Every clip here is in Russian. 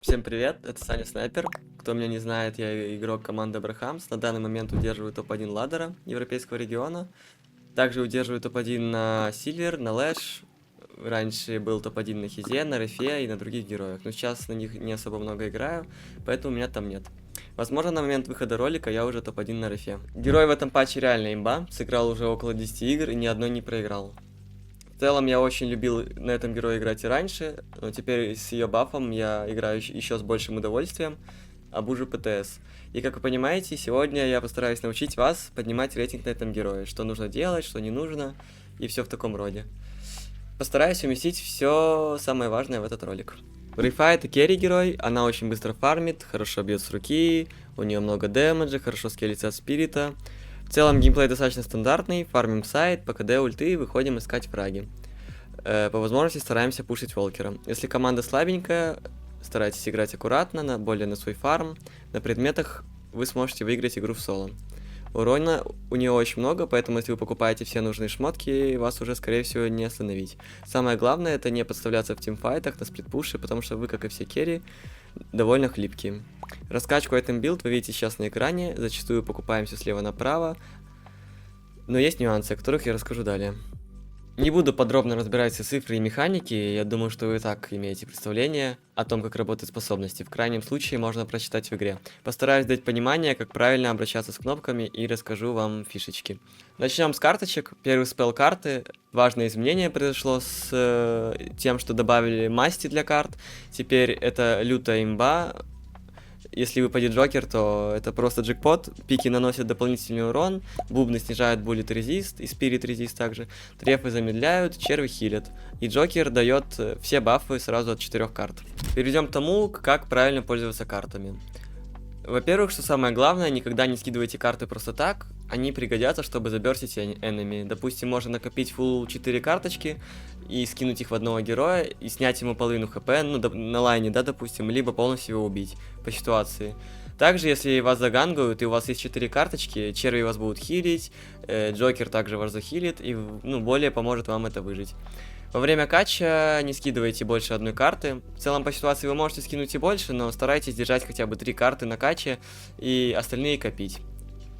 Всем привет, это Саня Снайпер. Кто меня не знает, я игрок команды Абрахамс. На данный момент удерживаю топ-1 ладдера европейского региона. Также удерживаю топ-1 на Сильвер, на Лэш. Раньше был топ-1 на Хизе, на Рефе и на других героях. Но сейчас на них не особо много играю, поэтому меня там нет. Возможно, на момент выхода ролика я уже топ-1 на Рефе. Герой в этом патче реально имба. Сыграл уже около 10 игр и ни одной не проиграл. В целом я очень любил на этом герое играть и раньше, но теперь с ее бафом я играю еще с большим удовольствием, обужу ПТС. И как вы понимаете, сегодня я постараюсь научить вас поднимать рейтинг на этом герое, что нужно делать, что не нужно, и все в таком роде. Постараюсь уместить все самое важное в этот ролик. Рифа это керри герой, она очень быстро фармит, хорошо бьет с руки, у нее много дэмэджа, хорошо скеллится от спирита. В целом геймплей достаточно стандартный, фармим сайт, по КД ульты выходим искать фраги. По возможности стараемся пушить волкера. Если команда слабенькая, старайтесь играть аккуратно, более на свой фарм. На предметах вы сможете выиграть игру в соло. Урона у нее очень много, поэтому если вы покупаете все нужные шмотки, вас уже скорее всего не остановить. Самое главное это не подставляться в тимфайтах на сплитпуше, потому что вы, как и все керри, довольно хлипкие. Раскачку этом билд вы видите сейчас на экране, зачастую покупаем все слева направо, но есть нюансы, о которых я расскажу далее. Не буду подробно разбирать все цифры и механики, я думаю, что вы и так имеете представление о том, как работают способности. В крайнем случае можно прочитать в игре. Постараюсь дать понимание, как правильно обращаться с кнопками и расскажу вам фишечки. Начнем с карточек. Первый спел карты. Важное изменение произошло с тем, что добавили масти для карт. Теперь это лютая имба. Если выпадет Джокер, то это просто джекпот. Пики наносят дополнительный урон, бубны снижают буллет резист и спирит резист также. Трефы замедляют, черви хилят. И Джокер дает все бафы сразу от 4 карт. Перейдем к тому, как правильно пользоваться картами. Во-первых, что самое главное, никогда не скидывайте карты просто так, они пригодятся, чтобы заберсить энеми. Допустим, можно накопить full 4 карточки и скинуть их в одного героя и снять ему половину хп, ну, на лайне, да, допустим, либо полностью его убить по ситуации. Также, если вас загангают и у вас есть 4 карточки, черви вас будут хилить, Джокер также вас захилит и, ну, более поможет вам это выжить. Во время кача не скидывайте больше одной карты. В целом по ситуации вы можете скинуть и больше, но старайтесь держать хотя бы 3 карты на каче и остальные копить.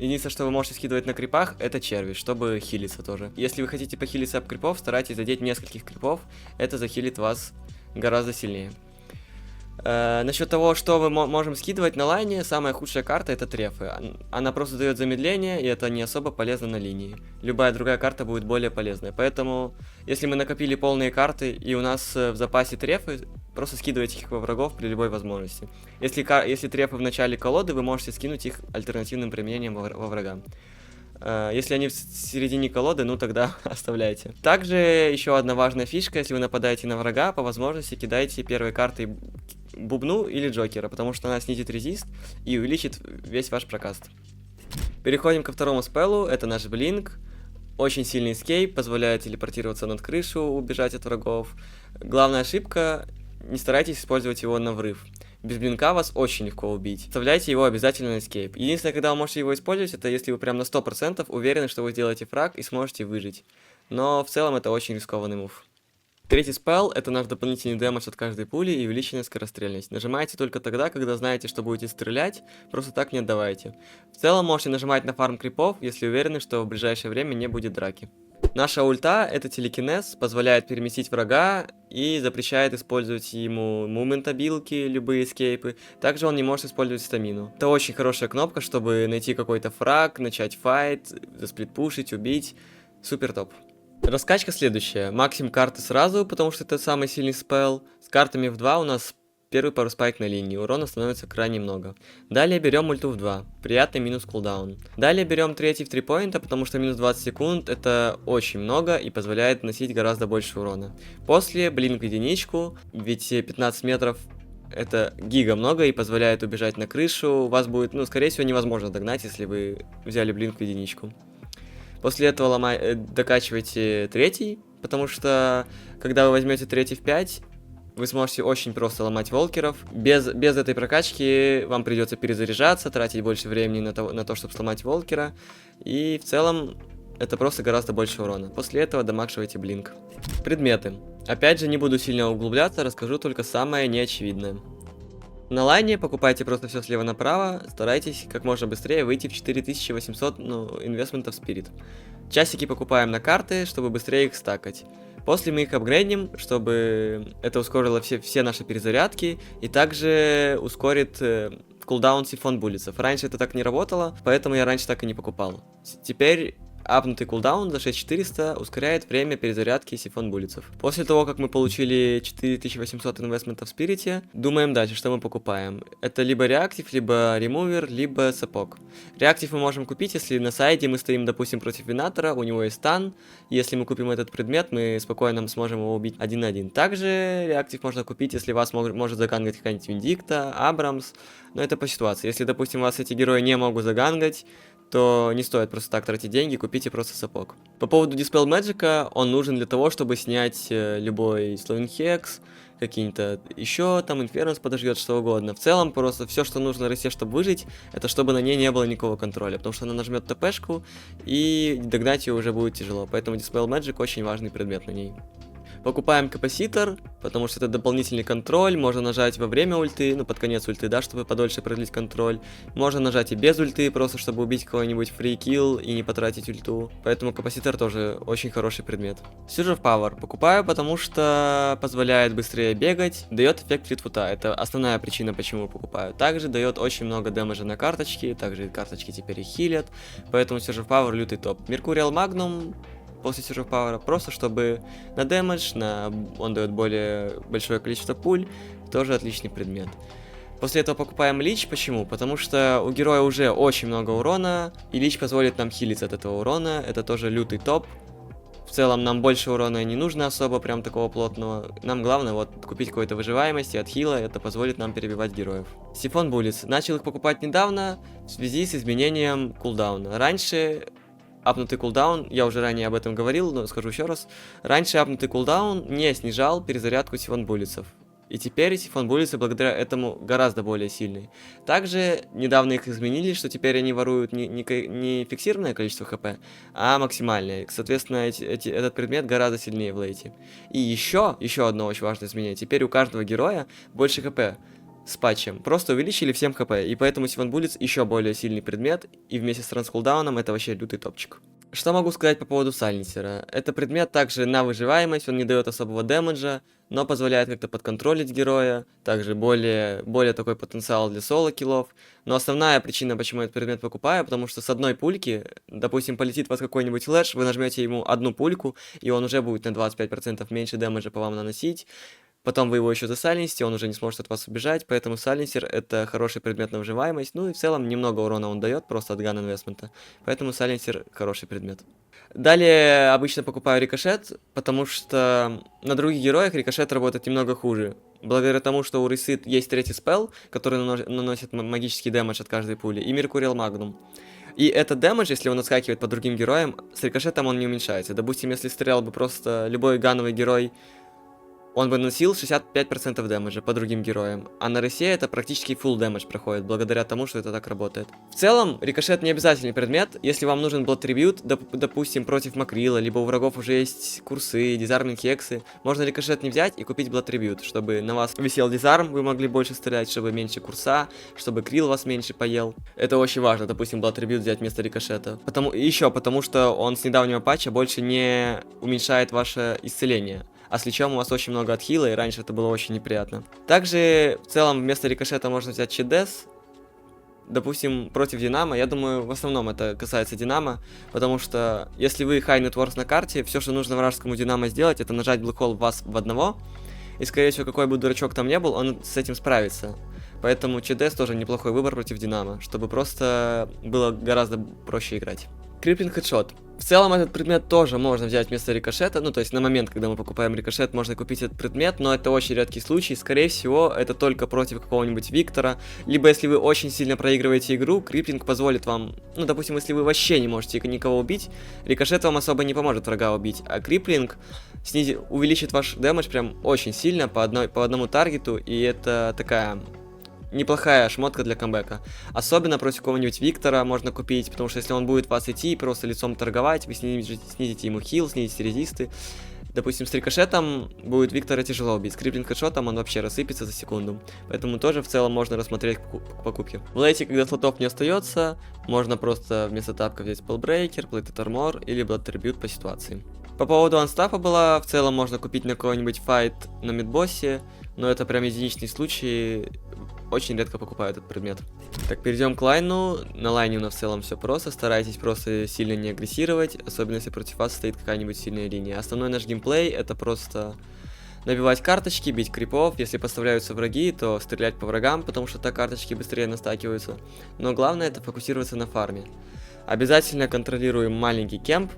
Единственное, что вы можете скидывать на крипах, это черви, чтобы хилиться тоже. Если вы хотите похилиться об крипов, старайтесь задеть нескольких крипов, это захилит вас гораздо сильнее. Насчет того, что мы можем скидывать на лайне, самая худшая карта это трефы. Она просто дает замедление, и это не особо полезно на линии. Любая другая карта будет более полезная. Поэтому, если мы накопили полные карты и у нас в запасе трефы, просто скидывайте их во врагов при любой возможности. Если трефы в начале колоды, вы можете скинуть их альтернативным применением во врага. Если они в середине колоды, ну тогда оставляйте. Также еще одна важная фишка, если вы нападаете на врага, по возможности кидайте первой картой бубну или Джокера, потому что она снизит резист и увеличит весь ваш прокаст. Переходим ко второму спеллу, это наш блинк. Очень сильный эскейп, позволяет телепортироваться над крышу, убежать от врагов. Главная ошибка, не старайтесь использовать его на врыв. Без блинка вас очень легко убить. Вставляйте его обязательно на эскейп. Единственное, когда вы можете его использовать, это если вы прям на 100% уверены, что вы сделаете фраг и сможете выжить. Но в целом это очень рискованный мув. Третий спелл это наш дополнительный дэмэдж от каждой пули и увеличенная скорострельность. Нажимайте только тогда, когда знаете, что будете стрелять, просто так не отдавайте. В целом можете нажимать на фарм крипов, если уверены, что в ближайшее время не будет драки. Наша ульта это телекинез, позволяет переместить врага и запрещает использовать ему мументабилки, любые эскейпы. Также он не может использовать стамину. Это очень хорошая кнопка, чтобы найти какой-то фраг, начать файт, засплитпушить, убить. Супер топ. Раскачка следующая. Максим карты сразу, потому что это самый сильный спелл. С картами в 2 у нас первый паруспайк на линии, урона становится крайне много. Далее берем ульту в 2, приятный минус кулдаун. Далее берем третий в 3 поинта, потому что минус 20 секунд это очень много и позволяет наносить гораздо больше урона. После блинк в единичку, ведь 15 метров это гига много и позволяет убежать на крышу. Вас будет, ну, скорее всего, невозможно догнать, если вы взяли блинк в единичку. После этого докачивайте третий, потому что когда вы возьмете третий в 5, вы сможете очень просто ломать волкеров. Без этой прокачки вам придется перезаряжаться, тратить больше времени на то, чтобы сломать волкера. И в целом это просто гораздо больше урона. После этого дамагшивайте блинк. Предметы. Опять же, не буду сильно углубляться, расскажу только самое неочевидное. На лайне покупайте просто все слева направо, старайтесь как можно быстрее выйти в 4800, инвестментов Spirit. Часики покупаем на карты, чтобы быстрее их стакать. После мы их апгрейдим, чтобы это ускорило все наши перезарядки и также ускорит кулдаун сифон буллицев. Раньше это так не работало, поэтому я раньше так и не покупал. Теперь апнутый кулдаун за 6400 ускоряет время перезарядки сифон буллицев. После того, как мы получили 4800 инвестментов в спирите, думаем дальше, что мы покупаем. Это либо реактив, либо ремувер, либо сапог. Реактив мы можем купить, если на сайте мы стоим, допустим, против Винатора, у него есть стан. Если мы купим этот предмет, мы спокойно сможем его убить 1 на 1. Также реактив можно купить, если вас может загангать какая-нибудь Виндикта, Абрамс. Но это по ситуации. Если, допустим, вас эти герои не могут загангать, то не стоит просто так тратить деньги, купите просто сапог. По поводу Dispel Magic, он нужен для того, чтобы снять любой Slovin Hex, какие-то еще там Инфернус подождет, что угодно. В целом, просто все, что нужно Рысе, чтобы выжить, это чтобы на ней не было никакого контроля, потому что она нажмет ТПшку, и догнать ее уже будет тяжело. Поэтому Dispel Magic очень важный предмет на ней. Покупаем капаситор, потому что это дополнительный контроль, можно нажать во время ульты, под конец ульты, да, чтобы подольше продлить контроль. Можно нажать и без ульты, просто чтобы убить кого-нибудь фрикилл и не потратить ульту. Поэтому капаситор тоже очень хороший предмет. Surge of Power покупаю, потому что позволяет быстрее бегать, дает эффект флитфута, это основная причина, почему покупаю. Также дает очень много дэмэджа на карточки, также карточки теперь и хилят, поэтому Surge of Power лютый топ. Mercurial Magnum после Surge of Power, просто чтобы на дэмэдж, он дает более большое количество пуль, тоже отличный предмет. После этого покупаем Лич, почему? Потому что у героя уже очень много урона, и Лич позволит нам хилиться от этого урона, это тоже лютый топ. В целом нам больше урона не нужно особо, прям такого плотного. Нам главное вот купить какую-то выживаемость и от хила, это позволит нам перебивать героев. Сифон Буллиц. Начал их покупать недавно в связи с изменением кулдауна. Раньше апнутый кулдаун, я уже ранее об этом говорил, но скажу еще раз. Раньше апнутый кулдаун не снижал перезарядку сифон буллицев. И теперь сифон буллицы благодаря этому гораздо более сильный. Также недавно их изменили, что теперь они воруют не фиксированное количество хп, а максимальное. Соответственно, этот предмет гораздо сильнее в лейте. И еще одно очень важное изменение. Теперь у каждого героя больше хп. С патчем. Просто увеличили всем хп, и поэтому Сифон Буллиц еще более сильный предмет, и вместе с транскулдауном это вообще лютый топчик. Что могу сказать по поводу Сайленсера? Это предмет также на выживаемость, он не дает особого дэмэджа, но позволяет как-то подконтролить героя, также более такой потенциал для соло-киллов. Но основная причина, почему этот предмет покупаю, потому что с одной пульки, допустим, полетит вас какой-нибудь лэш, вы нажмете ему одну пульку, и он уже будет на 25% меньше дэмэджа по вам наносить. Потом вы его еще засайленсите, он уже не сможет от вас убежать, поэтому сайленсер это хороший предмет на выживаемость, ну и в целом немного урона он дает просто от ган инвестмента, поэтому сайленсер хороший предмет. Далее обычно покупаю рикошет, потому что на других героях рикошет работает немного хуже. Благодаря тому, что у Рысы есть третий спелл, который наносит магический дэмэдж от каждой пули, и Mercurial Magnum. И этот дэмэдж, если он отскакивает по другим героям, с рикошетом он не уменьшается. Допустим, если стрелял бы просто любой гановый герой, он бы наносил 65% дэмэджа по другим героям, а на Рысе это практически full дэмэдж проходит, благодаря тому, что это так работает. В целом, рикошет не обязательный предмет, если вам нужен Blood Tribute, допустим, против Макрила, либо у врагов уже есть курсы, дизарминг хексы, можно рикошет не взять и купить Blood Tribute, чтобы на вас висел дизарм, вы могли больше стрелять, чтобы меньше курса, чтобы Крил вас меньше поел. Это очень важно, допустим, Blood Tribute взять вместо рикошета. Потому что он с недавнего патча больше не уменьшает ваше исцеление. А с личом у вас очень много отхила, и раньше это было очень неприятно. Также, в целом, вместо рикошета можно взять чидес. Допустим, против Динамо, я думаю, в основном это касается Динамо, потому что, если вы high net worth на карте, все, что нужно вражескому Динамо сделать, это нажать Black Hole вас в одного, и, скорее всего, какой бы дурачок там не был, он с этим справится. Поэтому чидес тоже неплохой выбор против Динамо, чтобы просто было гораздо проще играть. Крипплинг хедшот. В целом этот предмет тоже можно взять вместо рикошета, ну то есть на момент, когда мы покупаем рикошет, можно купить этот предмет, но это очень редкий случай, скорее всего это только против какого-нибудь Виктора, либо если вы очень сильно проигрываете игру, крипплинг позволит вам, ну допустим, если вы вообще не можете никого убить, рикошет вам особо не поможет врага убить, а крипплинг увеличит ваш дэмэдж прям очень сильно по одному таргету, и это такая неплохая шмотка для камбэка. Особенно против какого-нибудь Виктора можно купить, потому что если он будет вас идти и просто лицом торговать, вы снизите ему хил, снизите резисты. Допустим, с рикошетом будет Виктора тяжело убить, с криплинг хедшотом он вообще рассыпется за секунду. Поэтому тоже в целом можно рассмотреть покупки. В лейте, когда слотов не остается, можно просто вместо тапка взять Spellbreaker, Plated Armor или Blood Tribute по ситуации. По поводу анстафа была, в целом можно купить на какой-нибудь файт на мидбоссе, но это прям единичный случай, очень редко покупаю этот предмет. Так, перейдем к лайну. На лайне у нас в целом все просто, старайтесь просто сильно не агрессировать, особенно если против вас стоит какая-нибудь сильная линия. Основной наш геймплей это просто набивать карточки, бить крипов, если поставляются враги, то стрелять по врагам, потому что так карточки быстрее настакиваются. Но главное это фокусироваться на фарме. Обязательно контролируем маленький кемп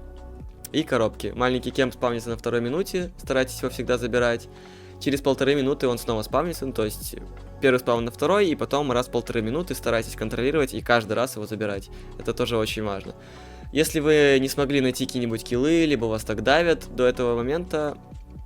и коробки. Маленький кемп спавнится на 2-й минуте, старайтесь его всегда забирать. Через 1,5 минуты он снова спавнится, то есть первый спаун на 2-й, и потом раз в 1,5 минуты старайтесь контролировать и каждый раз его забирать. Это тоже очень важно. Если вы не смогли найти какие-нибудь киллы, либо вас так давят до этого момента,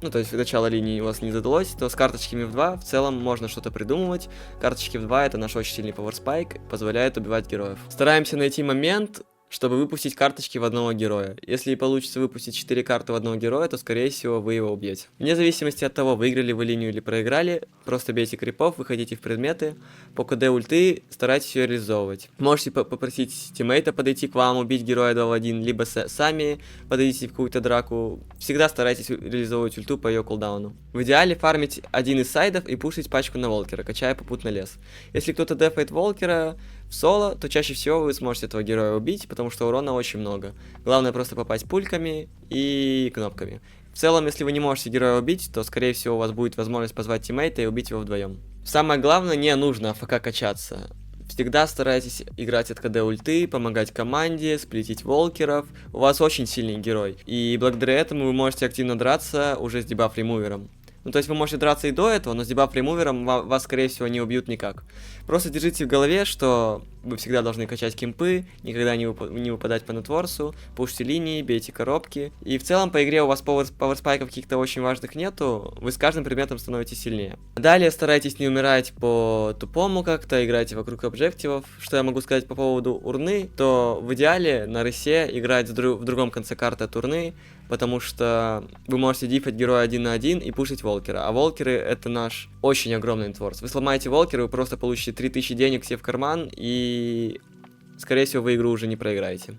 ну то есть начало линии у вас не задалось, то с карточками в 2 в целом можно что-то придумывать. Карточки в 2 это наш очень сильный пауэрспайк, позволяет убивать героев. Стараемся найти момент, чтобы выпустить карточки в одного героя. Если получится выпустить 4 карты в одного героя, то скорее всего вы его убьете. Вне зависимости от того, выиграли вы линию или проиграли, просто бейте крипов, выходите в предметы, по КД ульты старайтесь ее реализовывать. Можете попросить тиммейта подойти к вам, убить героя 2 в 1, либо сами подойдите в какую-то драку. Всегда старайтесь реализовывать ульту по ее кулдауну. В идеале фармить один из сайдов и пушить пачку на волкера, качая попутно лес. Если кто-то дефает волкера в соло, то чаще всего вы сможете этого героя убить, потому что урона очень много. Главное просто попасть пульками и кнопками. В целом, если вы не можете героя убить, то скорее всего у вас будет возможность позвать тиммейта и убить его вдвоем. Самое главное, не нужно АФК качаться. Всегда старайтесь играть от КД ульты, помогать команде, сплитить волкеров. У вас очень сильный герой. И благодаря этому вы можете активно драться уже с дебаф-ремувером. Ну, то есть вы можете драться и до этого, но с дебаф-ремувером вас, скорее всего, не убьют никак. Просто держите в голове, что вы всегда должны качать кемпы, никогда не выпадать по нетворсу, пушьте линии, бейте коробки. И в целом по игре у вас пауэрспайков каких-то очень важных нету, вы с каждым предметом становитесь сильнее. Далее старайтесь не умирать по тупому как-то, играйте вокруг объективов. Что я могу сказать по поводу урны, то в идеале на рысе играть в другом конце карты от урны, потому что вы можете дифать героя 1 на 1 и пушить волкера. А волкеры это наш очень огромный нетворс. Вы сломаете волкера, вы просто получите 3000 денег себе в карман и, скорее всего, вы игру уже не проиграете.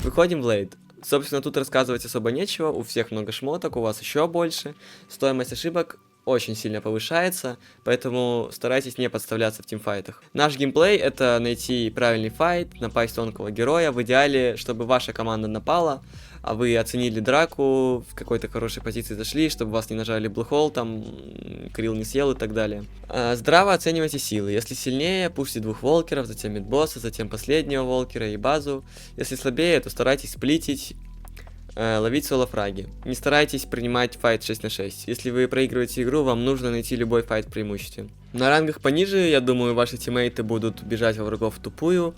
Выходим в лейт. Собственно, тут рассказывать особо нечего, у всех много шмоток, у вас еще больше. Стоимость ошибок очень сильно повышается, поэтому старайтесь не подставляться в тимфайтах. Наш геймплей это найти правильный файт, напасть тонкого героя, в идеале, чтобы ваша команда напала, а вы оценили драку, в какой-то хорошей позиции зашли, чтобы вас не нажали блэкхол, там, крилл не съел и так далее. Здраво оценивайте силы. Если сильнее, пушьте 2 волкеров, затем мидбосса, затем последнего волкера и базу. Если слабее, то старайтесь сплитить, ловить соло-фраги. Не старайтесь принимать файт 6 на 6. Если вы проигрываете игру, вам нужно найти любой файт в преимуществе. На рангах пониже, я думаю, ваши тиммейты будут бежать во врагов в тупую.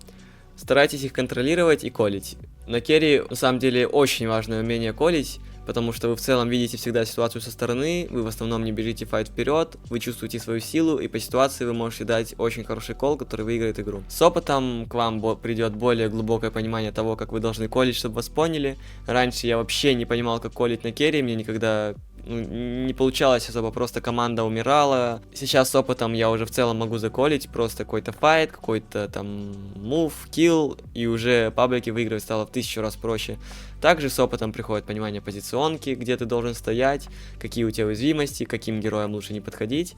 Старайтесь их контролировать и колить. На керри, на самом деле, очень важное умение колить, потому что вы в целом видите всегда ситуацию со стороны, вы в основном не бежите файт вперед, вы чувствуете свою силу, и по ситуации вы можете дать очень хороший кол, который выиграет игру. С опытом к вам придет более глубокое понимание того, как вы должны колить, чтобы вас поняли. Раньше я вообще не понимал, как колить на керри, мне никогда не получалось особо, просто команда умирала. Сейчас с опытом я уже в целом могу заколить просто какой-то файт, какой-то там мув, килл, и уже паблики выигрывать стало в 1000 раз проще. Также с опытом приходит понимание позиционки, где ты должен стоять, какие у тебя уязвимости, каким героям лучше не подходить.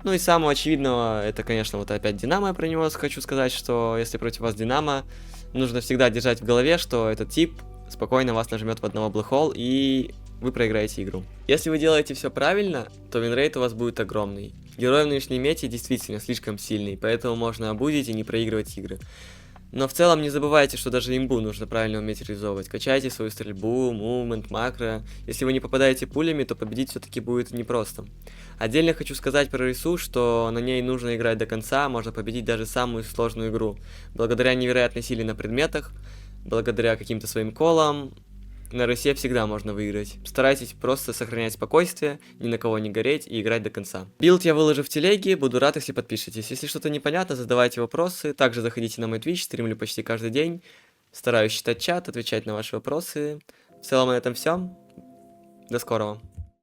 Ну и самого очевидного, это, конечно, вот опять Динамо, я про него хочу сказать, что если против вас Динамо, нужно всегда держать в голове, что этот тип спокойно вас нажмет в одного блэкхол и вы проиграете игру. Если вы делаете все правильно, то винрейт у вас будет огромный. Герой в нынешней мете действительно слишком сильный, поэтому можно обузить и не проигрывать игры. Но в целом не забывайте, что даже имбу нужно правильно уметь реализовывать. Качайте свою стрельбу, мувмент, макро. Если вы не попадаете пулями, то победить все-таки будет непросто. Отдельно хочу сказать про рису, что на ней нужно играть до конца, можно победить даже самую сложную игру. Благодаря невероятной силе на предметах, благодаря каким-то своим колам, на рысе всегда можно выиграть. Старайтесь просто сохранять спокойствие, ни на кого не гореть и играть до конца. Билд я выложу в телеге, буду рад, если подпишетесь. Если что-то непонятно, задавайте вопросы. Также заходите на мой Twitch, стримлю почти каждый день. Стараюсь читать чат, отвечать на ваши вопросы. В целом на этом все. До скорого.